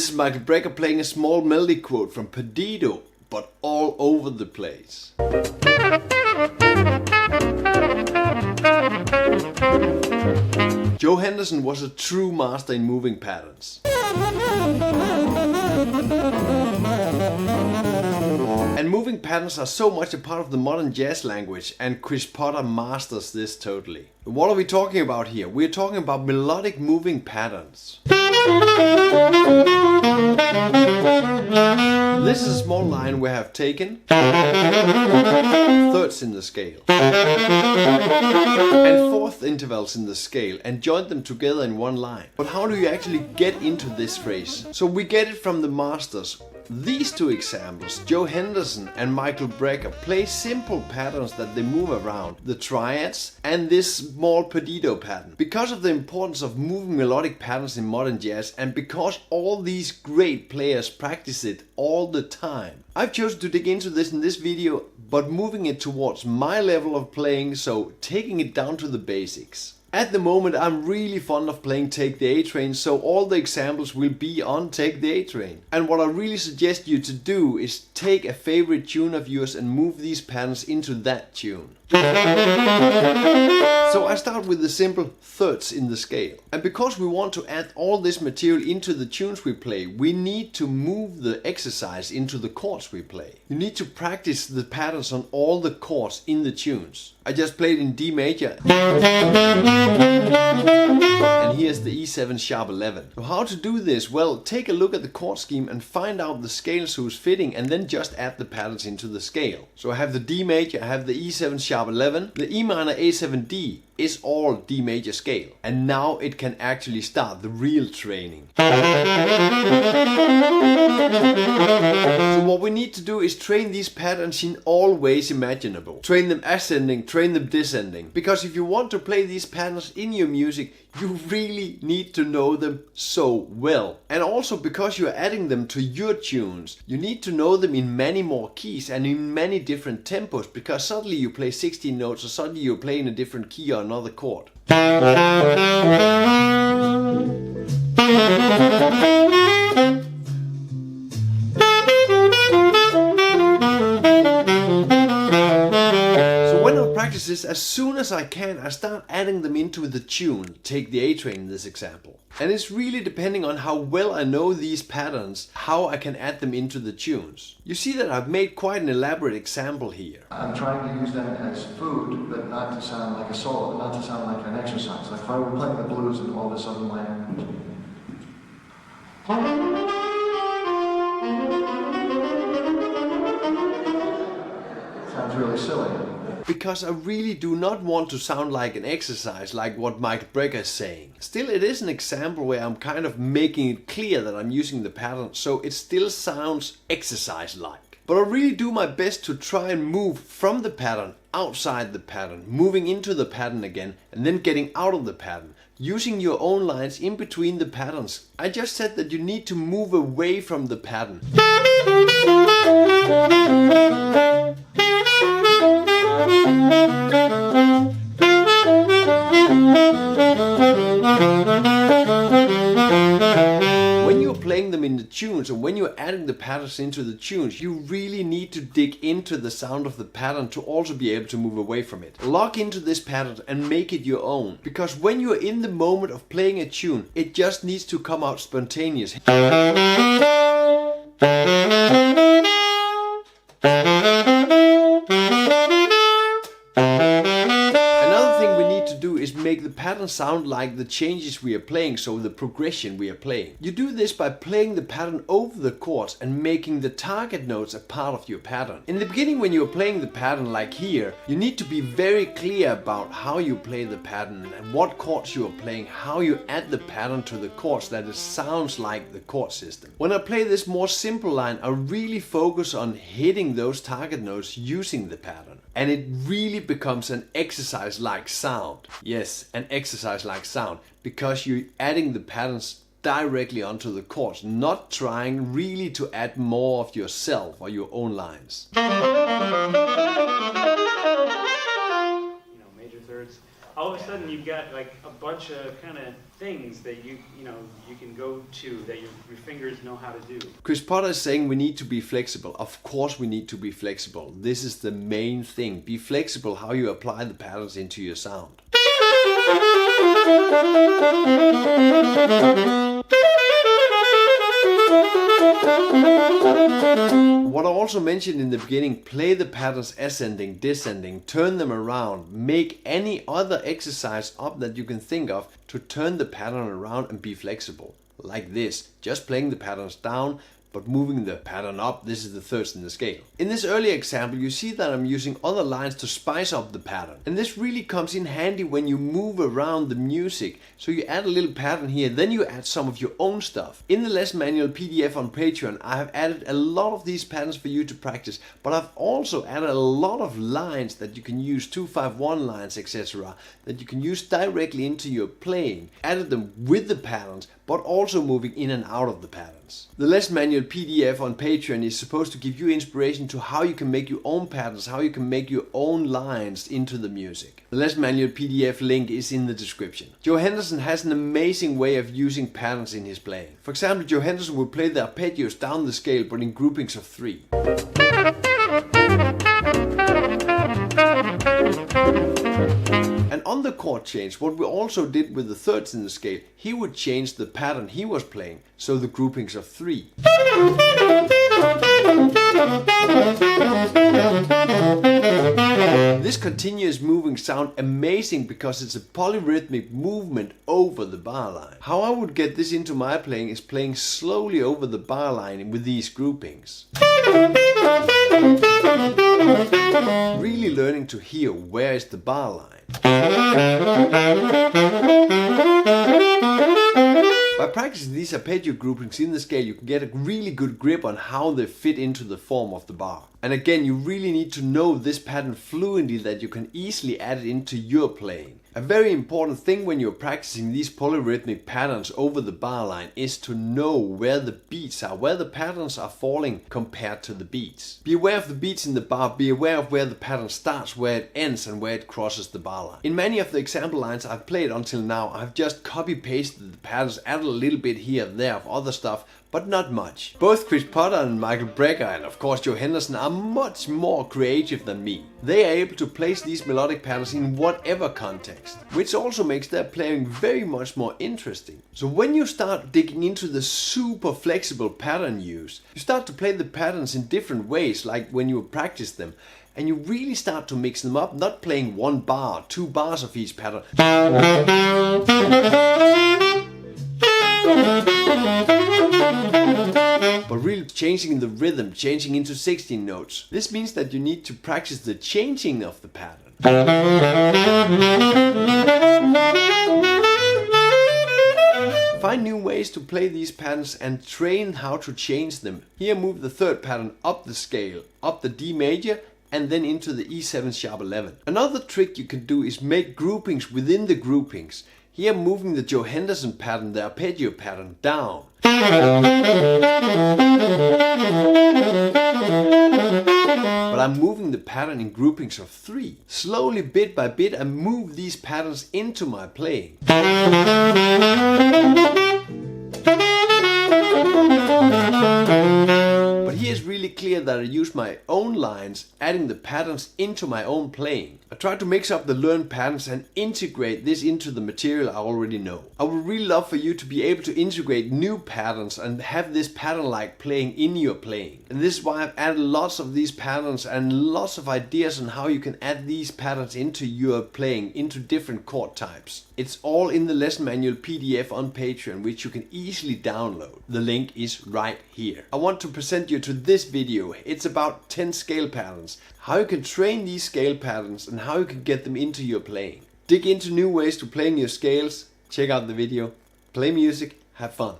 This is Michael Brecker playing a small melody quote from Perdido, but all over the place. Joe Henderson was a true master in moving patterns. And moving patterns are so much a part of the modern jazz language, and Chris Potter masters this totally. What are we talking about here? We're talking about melodic moving patterns. This is a small line where I've taken thirds in the scale and fourth intervals in the scale and joined them together in one line. But how do you actually get into this phrase? So we get it from the masters. These two examples, Joe Henderson and Michael Brecker, play simple patterns that they move around, the triads and this small Perdido pattern. Because of the importance of moving melodic patterns in modern jazz, and because all these great players practice it all the time, I've chosen to dig into this in this video, but moving it towards my level of playing, so taking it down to the basics. At the moment I'm really fond of playing Take the A Train, so all the examples will be on Take the A Train. And what I really suggest you to do is take a favorite tune of yours and move these patterns into that tune. So I start with the simple thirds in the scale. And because we want to add all this material into the tunes we play, we need to move the exercise into the chords we play. You need to practice the patterns on all the chords in the tunes. I just played in D major. And here's the E7 sharp 11. So how to do this? Well, take a look at the chord scheme and find out the scales who's fitting, and then just add the patterns into the scale. So I have the D major, I have the E7 sharp 11, the E minor A7D is all D major scale. And now it can actually start the real training. So what we need to do is train these patterns in all ways imaginable. Train them ascending, train them descending. Because if you want to play these patterns in your music, you really need to know them so well. And also because you're adding them to your tunes, you need to know them in many more keys and in many different tempos, because suddenly you play 16 notes or suddenly you play in a different key or another chord. This, as soon as I can, I start adding them into the tune. Take the A Train in this example. And it's really depending on how well I know these patterns, how I can add them into the tunes. You see that I've made quite an elaborate example here. I'm trying to use them as food, but not to sound like a solo, not to sound like an exercise. Like if I were playing the blues and all this other language. Sounds really silly. Because I really do not want to sound like an exercise, like what Mike Brecker is saying. Still, it is an example where I'm kind of making it clear that I'm using the pattern, so it still sounds exercise-like. But I really do my best to try and move from the pattern, outside the pattern, moving into the pattern again, and then getting out of the pattern, using your own lines in between the patterns. I just said that you need to move away from the pattern. When you're playing them in the tunes, or when you're adding the patterns into the tunes, you really need to dig into the sound of the pattern to also be able to move away from it. Lock into this pattern and make it your own. Because when you're in the moment of playing a tune, it just needs to come out spontaneous. Make the pattern sound like the changes we are playing, so the progression we are playing. You do this by playing the pattern over the chords and making the target notes a part of your pattern. In the beginning, when you are playing the pattern like here, you need to be very clear about how you play the pattern and what chords you are playing, how you add the pattern to the chords, that it sounds like the chord system. When I play this more simple line, I really focus on hitting those target notes using the pattern. And it really becomes an exercise-like sound. Yes, an exercise-like sound, because you're adding the patterns directly onto the chords, not trying really to add more of yourself or your own lines. Major thirds. I always a sudden you've got like a bunch of kind of things that you can go to that your fingers know how to do. Chris Potter is saying we need to be flexible. Of course we need to be flexible. This is the main thing. Be flexible how you apply the patterns into your sound. What I also mentioned in the beginning, play the patterns ascending, descending, turn them around, make any other exercise up that you can think of to turn the pattern around and be flexible. Like this, just playing the patterns down, but moving the pattern up. This is the thirds in the scale. In this earlier example, you see that I'm using other lines to spice up the pattern. And this really comes in handy when you move around the music. So you add a little pattern here, then you add some of your own stuff. In the lesson manual PDF on Patreon, I have added a lot of these patterns for you to practice, but I've also added a lot of lines that you can use, 251 lines, etc., that you can use directly into your playing. Added them with the patterns, but also moving in and out of the patterns. The lesson manual PDF on Patreon is supposed to give you inspiration to how you can make your own patterns, how you can make your own lines into the music. The lesson manual PDF link is in the description. Joe Henderson has an amazing way of using patterns in his playing. For example, Joe Henderson will play the arpeggios down the scale but in groupings of 3. And on the chord change, what we also did with the thirds in the scale, he would change the pattern he was playing, so the groupings of 3. This continuous moving sound amazing because it's a polyrhythmic movement over the bar line. How I would get this into my playing is playing slowly over the bar line with these groupings. Really learning to hear where is the bar line. By practicing these arpeggio groupings in the scale, you can get a really good grip on how they fit into the form of the bar. And again, you really need to know this pattern fluently that you can easily add it into your playing. A very important thing when you're practicing these polyrhythmic patterns over the bar line is to know where the beats are, where the patterns are falling compared to the beats. Be aware of the beats in the bar, be aware of where the pattern starts, where it ends and where it crosses the bar line. In many of the example lines I've played until now, I've just copy-pasted the patterns, added a little bit here and there of other stuff, but not much. Both Chris Potter and Michael Brecker and of course Joe Henderson are much more creative than me. They are able to place these melodic patterns in whatever context, which also makes their playing very much more interesting. So when you start digging into the super flexible pattern use, you start to play the patterns in different ways, like when you practice them, and you really start to mix them up, not playing one bar, 2 bars of each pattern, but really changing the rhythm, changing into 16 notes. This means that you need to practice the changing of the pattern. Find new ways to play these patterns and train how to change them. Here move the third pattern up the scale, up the D major, and then into the E7 sharp 11. Another trick you can do is make groupings within the groupings. Here moving the Joe Henderson pattern, the arpeggio pattern, down. But I'm moving the pattern in groupings of 3. Slowly, bit by bit, I move these patterns into my playing. But here it's really clear that I use my own lines, adding the patterns into my own playing. I try to mix up the learned patterns and integrate this into the material I already know. I would really love for you to be able to integrate new patterns and have this pattern-like playing in your playing. And this is why I've added lots of these patterns and lots of ideas on how you can add these patterns into your playing, into different chord types. It's all in the lesson manual PDF on Patreon, which you can easily download. The link is right here. I want to present you to this video. It's about 10 scale patterns, how you can train these scale patterns and how you can get them into your playing. Dig into new ways to playing your scales, check out the video, play music, have fun.